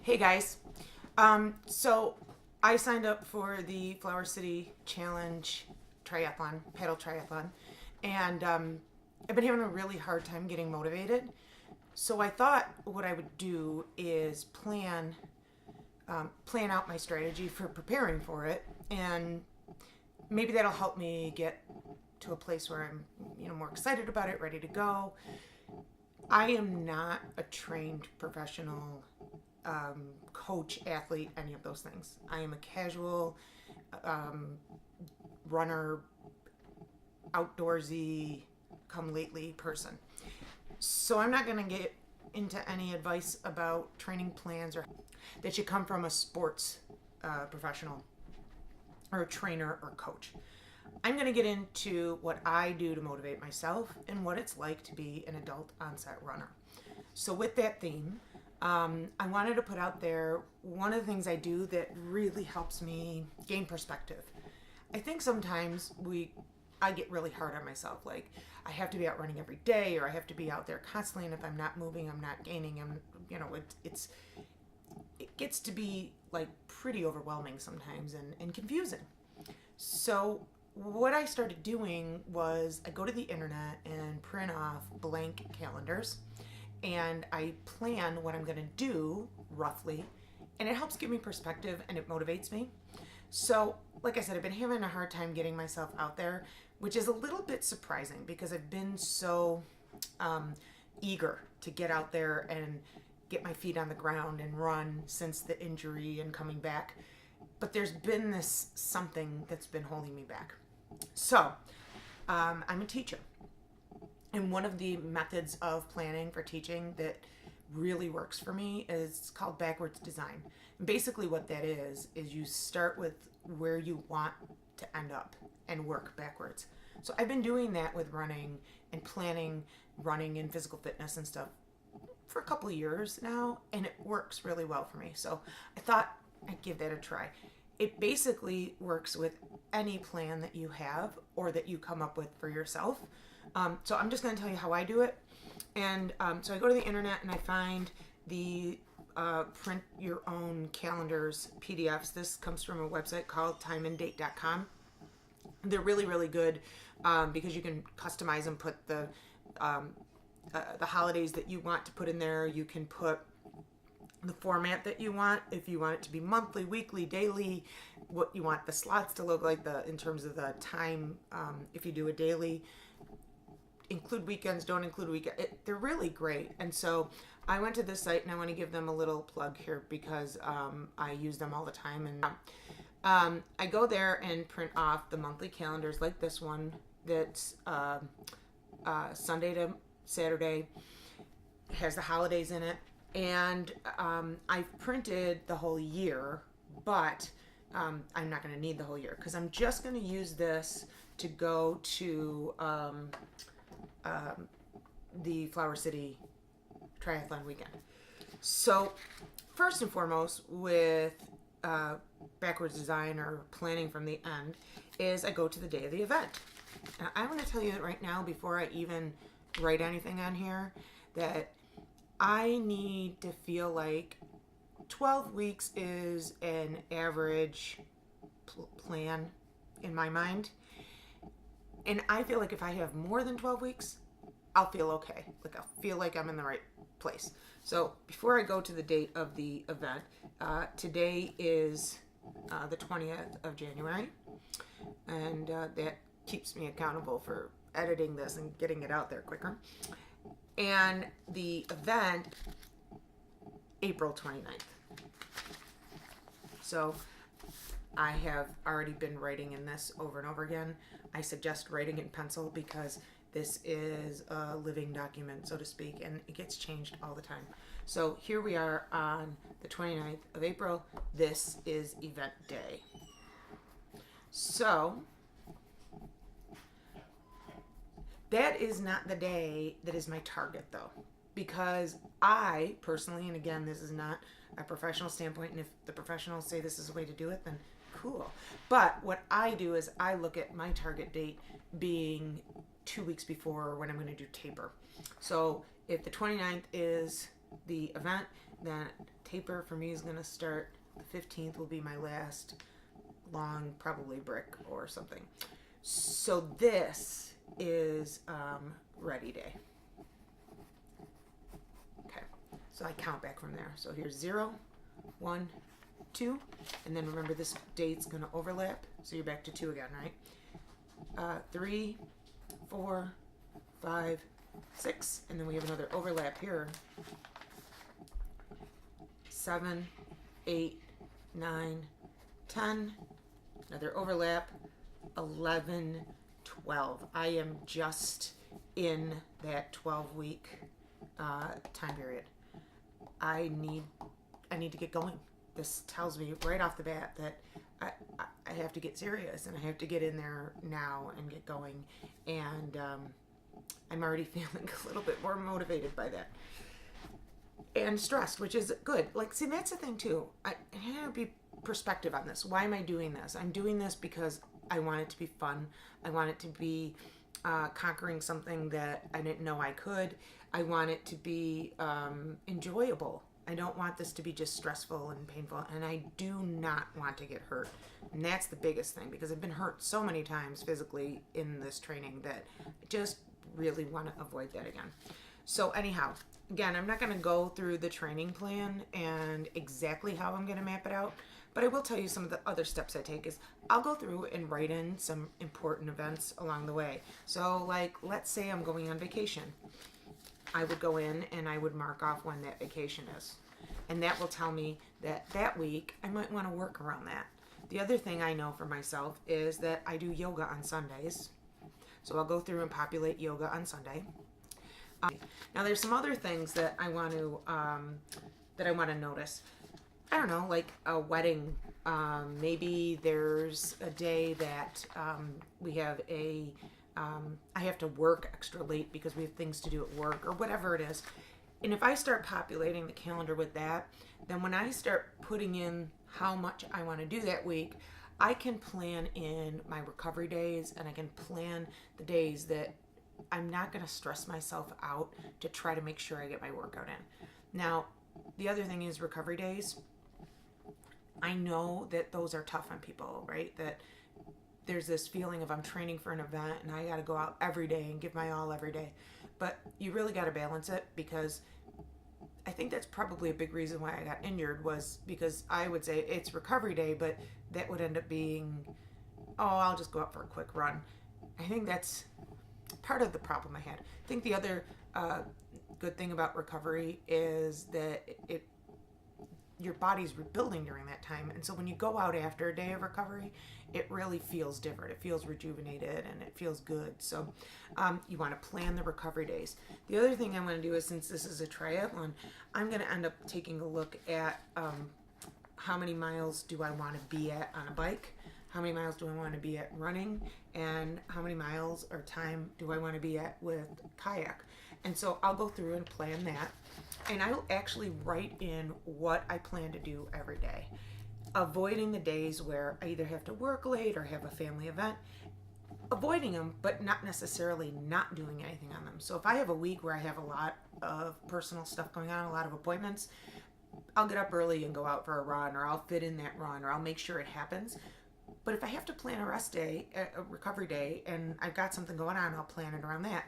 Hey guys. So I signed up for the Flower City Challenge triathlon, paddle triathlon, and I've been having a really hard time getting motivated. So I thought what I would do is plan out my strategy for preparing for it, and maybe that'll help me get to a place where I'm, more excited about it, ready to go. I am not a trained professional coach, athlete, any of those things. I am a casual um, runner, outdoorsy, come lately person. So I'm not going to get into any advice about training plans or that should come from a sports professional or a trainer or coach. I'm going to get into what I do to motivate myself and what it's like to be an adult onset runner. So, with that theme, I wanted to put out there one of the things I do that really helps me gain perspective. I think sometimes I get really hard on myself. Like, I have to be out running every day, or I have to be out there constantly, and if I'm not moving, I'm not gaining. It gets to be like pretty overwhelming sometimes and confusing. So what I started doing was I go to the internet and print off blank calendars and I plan what I'm going to do roughly, and it helps give me perspective and it motivates me. So, like I said, I've been having a hard time getting myself out there, which is a little bit surprising because I've been so eager to get out there and get my feet on the ground and run since the injury and coming back. But there's been this something that's been holding me back. So, I'm a teacher. And one of the methods of planning for teaching that really works for me is called backwards design. And basically, what that is you start with where you want to end up and work backwards. So, I've been doing that with running and planning running and physical fitness and stuff for a couple of years now, and it works really well for me. So, I thought I'd give that a try. It basically works with any plan that you have or that you come up with for yourself. So I'm just going to tell you how I do it. And so I go to the internet and I find the print your own calendars PDFs. This comes from a website called timeanddate.com. They're really, really good because you can customize them, put the holidays that you want to put in there. You can put the format that you want, if you want it to be monthly, weekly, daily, what you want the slots to look like, in terms of the time. If you do a daily, include weekends, don't include weekend. They're really great. And so I went to this site, and I want to give them a little plug here because I use them all the time. And I go there and print off the monthly calendars like this one that's Sunday to Saturday. It has the holidays in it. And I've printed the whole year, but I'm not going to need the whole year because I'm just going to use this to go to the Flower City Triathlon weekend. So, first and foremost, with backwards design or planning from the end, is I go to the day of the event. Now, I want to tell you right now, before I even write anything on here, that I need to feel like 12 weeks is an average plan in my mind. And I feel like if I have more than 12 weeks, I'll feel okay. Like I'll feel like I'm in the right place. So before I go to the date of the event, today is the 20th of January. And that keeps me accountable for editing this and getting it out there quicker. And the event, April 29th. So I have already been writing in this over and over again. I suggest writing in pencil because this is a living document, so to speak, and it gets changed all the time. So here we are on the 29th of April. This is event day. So that is not the day that is my target, though, because I personally, and again, this is not a professional standpoint, and if the professionals say this is a way to do it, then cool. But what I do is I look at my target date being 2 weeks before when I'm going to do taper. So if the 29th is the event, Then taper for me is going to start, the 15th will be my last long, probably brick or something. So this is ready day. Okay, so I count back from there. So here's 0, 1, 2, and then remember this date's going to overlap, so you're back to 2 again, right? 3, 4, 5, 6, and then we have another overlap here. 7, 8, 9, 10, another overlap, 11, 12. I am just in that 12-week time period. I need to get going. This tells me right off the bat that I have to get serious, and I have to get in there now and get going. And I'm already feeling a little bit more motivated by that. And stressed, which is good. Like, see, that's the thing too. I have to be perspective on this. Why am I doing this? I'm doing this because I want it to be fun. I want it to be conquering something that I didn't know I could. I want it to be enjoyable. I don't want this to be just stressful and painful, and I do not want to get hurt. And that's the biggest thing, because I've been hurt so many times physically in this training that I just really want to avoid that again. So anyhow, again, I'm not going to go through the training plan and exactly how I'm going to map it out, but I will tell you some of the other steps I take is I'll go through and write in some important events along the way. So like, let's say I'm going on vacation. I would go in and I would mark off when that vacation is. And that will tell me that that week I might want to work around that. The other thing I know for myself is that I do yoga on Sundays. So I'll go through and populate yoga on Sunday. Now there's some other things that I want to notice. I don't know, like a wedding. Maybe there's a day that we have I have to work extra late because we have things to do at work or whatever it is. And if I start populating the calendar with that, then when I start putting in how much I want to do that week, I can plan in my recovery days, and I can plan the days that I'm not going to stress myself out to try to make sure I get my workout in. Now, the other thing is recovery days. I know that those are tough on people, right? That there's this feeling of I'm training for an event and I got to go out every day and give my all every day. But you really got to balance it, because I think that's probably a big reason why I got injured, was because I would say it's recovery day, but that would end up being, oh, I'll just go out for a quick run. I think that's part of the problem I had. I think the other good thing about recovery is that your body's rebuilding during that time. And so when you go out after a day of recovery, it really feels different. It feels rejuvenated and it feels good. So you want to plan the recovery days. The other thing I'm going to do is, since this is a triathlon, I'm going to end up taking a look at how many miles do I want to be at on a bike, how many miles do I want to be at running, and how many miles or time do I want to be at with kayak. And so I'll go through and plan that. And I will actually write in what I plan to do every day, avoiding the days where I either have to work late or have a family event. Avoiding them, but not necessarily not doing anything on them. So if I have a week where I have a lot of personal stuff going on, a lot of appointments, I'll get up early and go out for a run, or I'll fit in that run, or I'll make sure it happens. But if I have to plan a rest day, a recovery day, and I've got something going on, I'll plan it around that.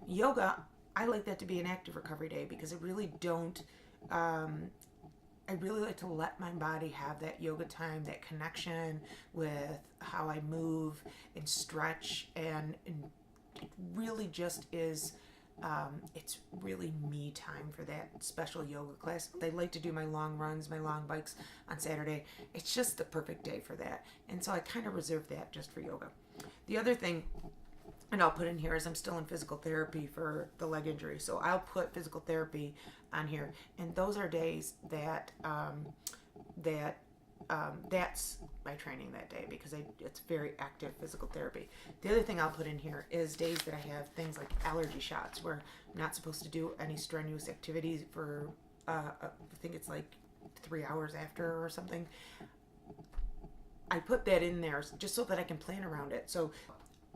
Yoga, I like that to be an active recovery day, because I really don't, I really like to let my body have that yoga time, that connection with how I move and stretch, and it really just is, it's really me time for that special yoga class. I like to do my long runs, my long bikes on Saturday. It's just the perfect day for that. And so I kind of reserve that just for yoga. The other thing, and I'll put in here, is I'm still in physical therapy for the leg injury. So I'll put physical therapy on here. And those are days that, that's my training that day, because it's very active physical therapy. The other thing I'll put in here is days that I have things like allergy shots, where I'm not supposed to do any strenuous activities for, I think it's like 3 hours after or something. I put that in there just so that I can plan around it. So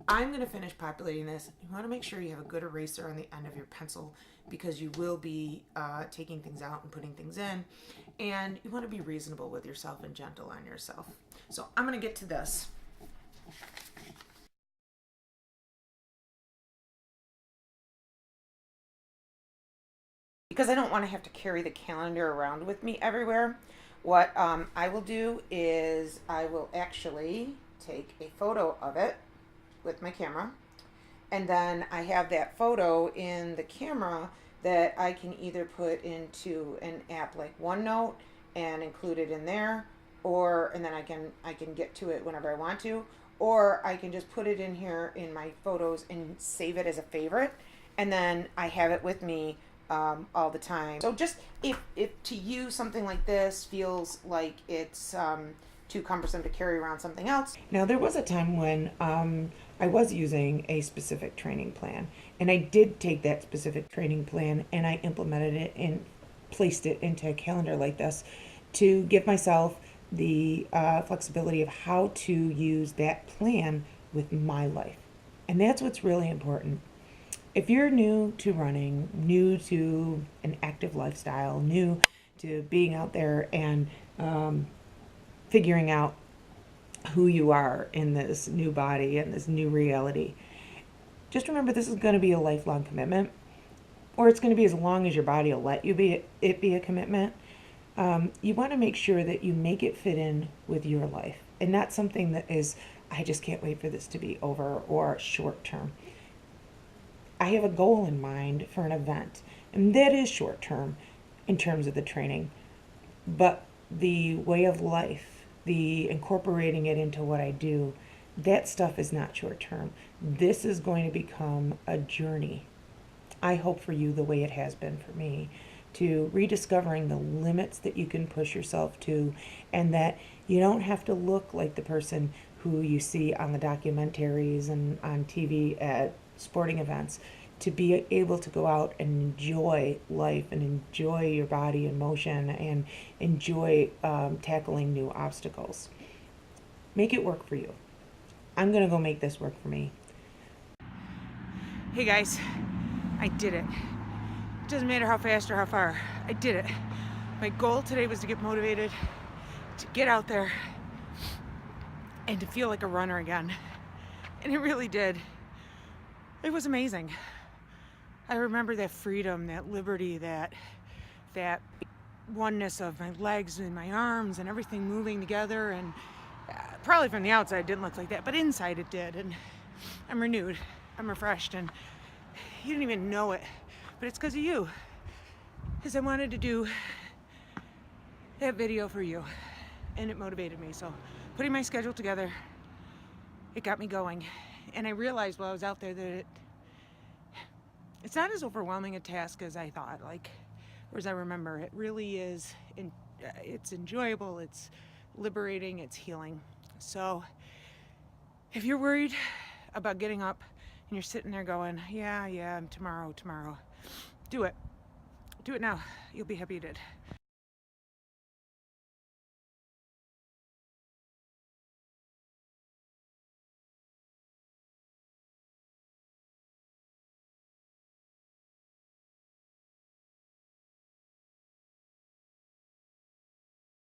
I'm going to finish populating this. You want to make sure you have a good eraser on the end of your pencil because you will be taking things out and putting things in. And you want to be reasonable with yourself and gentle on yourself. So I'm going to get to this. Because I don't want to have to carry the calendar around with me everywhere, what I will do is I will actually take a photo of it with my camera, and then I have that photo in the camera that I can either put into an app like OneNote and include it in there, or and then I can get to it whenever I want to, or I can just put it in here in my photos and save it as a favorite, and then I have it with me all the time. So just if to you something like this feels like it's too cumbersome to carry around something else. Now, there was a time when I was using a specific training plan, and I did take that specific training plan and I implemented it and placed it into a calendar like this to give myself the flexibility of how to use that plan with my life. And that's what's really important. If you're new to running, new to an active lifestyle, new to being out there and figuring out who you are in this new body and this new reality, just remember this is going to be a lifelong commitment, or it's going to be as long as your body will let you be a commitment. You want to make sure that you make it fit in with your life and not something that is, I just can't wait for this to be over, or short term. I have a goal in mind for an event, and that is short term in terms of the training. But the way of life, the incorporating it into what I do, that stuff is not short term. This is going to become a journey. I hope for you the way it has been for me, to rediscovering the limits that you can push yourself to, and that you don't have to look like the person who you see on the documentaries and on TV at sporting events, to be able to go out and enjoy life and enjoy your body in motion and enjoy tackling new obstacles. Make it work for you. I'm going to go make this work for me. Hey guys, I did it. It doesn't matter how fast or how far, I did it. My goal today was to get motivated, to get out there, and to feel like a runner again. And it really did. It was amazing. I remember that freedom, that liberty, that oneness of my legs and my arms and everything moving together. And probably from the outside it didn't look like that, but inside it did. And I'm renewed, I'm refreshed, and you didn't even know it, but it's because of you. Because I wanted to do that video for you, and it motivated me. So putting my schedule together, it got me going. And I realized while I was out there that it's not as overwhelming a task as I thought, like, or as I remember. It really is. It's enjoyable, it's liberating, it's healing. So if you're worried about getting up and you're sitting there going, yeah, tomorrow, do it. Do it now. You'll be happy you did.